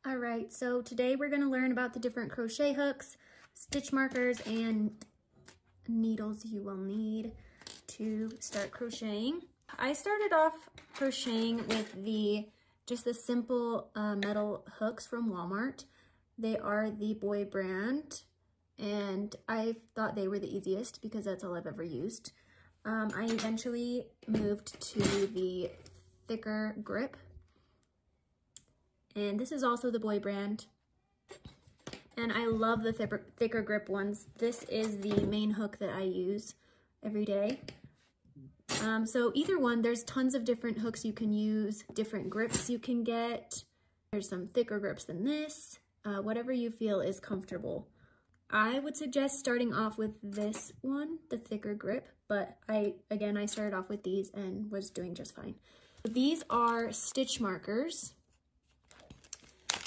Alright, so today we're going to learn about the different crochet hooks, stitch markers, and needles you will need to start crocheting. I started off crocheting with just the simple metal hooks from Walmart. They are the Boy brand, and I thought they were the easiest because that's all I've ever used. I eventually moved to the thicker grip, and this is also the Boy brand, and I love the thicker grip ones. This is the main hook that I use every day. So either one, there's tons of different hooks you can use, different grips you can get. There's some thicker grips than this, whatever you feel is comfortable. I would suggest starting off with this one, the thicker grip, but I started off with these and was doing just fine. These are stitch markers.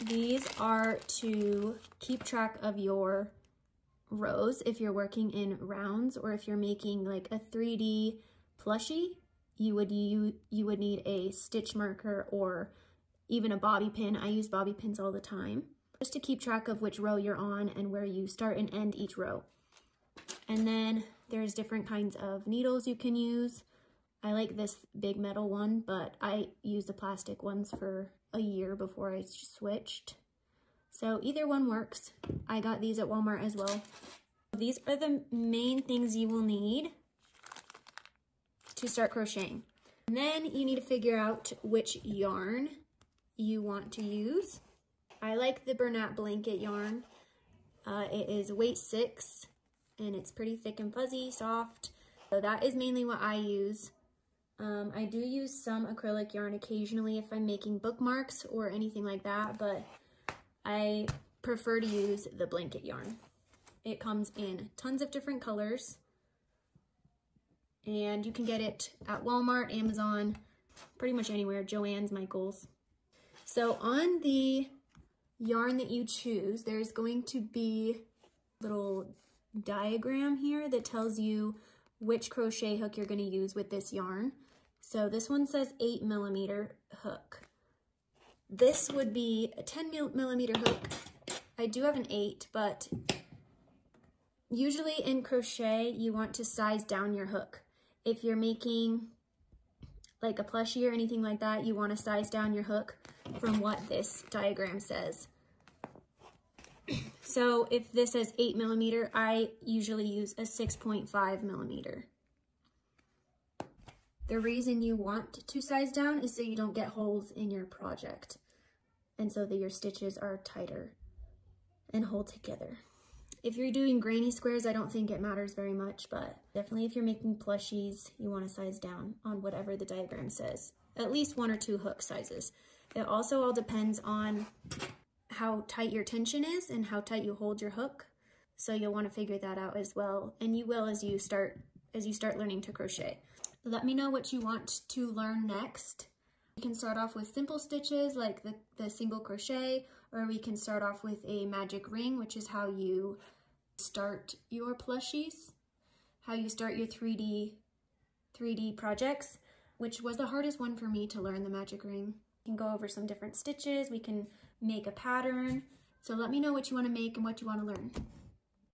These are to keep track of your rows if you're working in rounds, or if you're making like a 3D plushie, you would need a stitch marker or even a bobby pin. I use bobby pins all the time, just to keep track of which row you're on and where you start and end each row. And then there's different kinds of needles you can use. I like this big metal one, but I used the plastic ones for a year before I switched. So either one works. I got these at Walmart as well. These are the main things you will need to start crocheting. And then you need to figure out which yarn you want to use. I like the Bernat blanket yarn. It is weight 6 and it's pretty thick and fuzzy, soft. So that is mainly what I use. I do use some acrylic yarn occasionally if I'm making bookmarks or anything like that, but I prefer to use the blanket yarn. It comes in tons of different colors, and you can get it at Walmart, Amazon, pretty much anywhere, Joann's, Michael's. So on the yarn that you choose, there's going to be a little diagram here that tells you which crochet hook you're going to use with this yarn. So this one says 8mm hook. This would be a 10mm hook. I do have an 8, but usually in crochet you want to size down your hook. If you're making like a plushie or anything like that, you want to size down your hook from what this diagram says. So if this says 8mm, I usually use a 6.5mm. The reason you want to size down is so you don't get holes in your project, and so that your stitches are tighter and hold together. If you're doing granny squares, I don't think it matters very much, but definitely if you're making plushies, you want to size down on whatever the diagram says. At least 1 or 2 hook sizes. It also all depends on how tight your tension is and how tight you hold your hook. So you'll want to figure that out as well, and you will as you start learning to crochet. Let me know what you want to learn next. We can start off with simple stitches like the single crochet, or we can start off with a magic ring, which is how you start your plushies, how you start your 3D projects, which was the hardest one for me to learn, the magic ring. We can go over some different stitches, we can make a pattern. So let me know what you want to make and what you want to learn.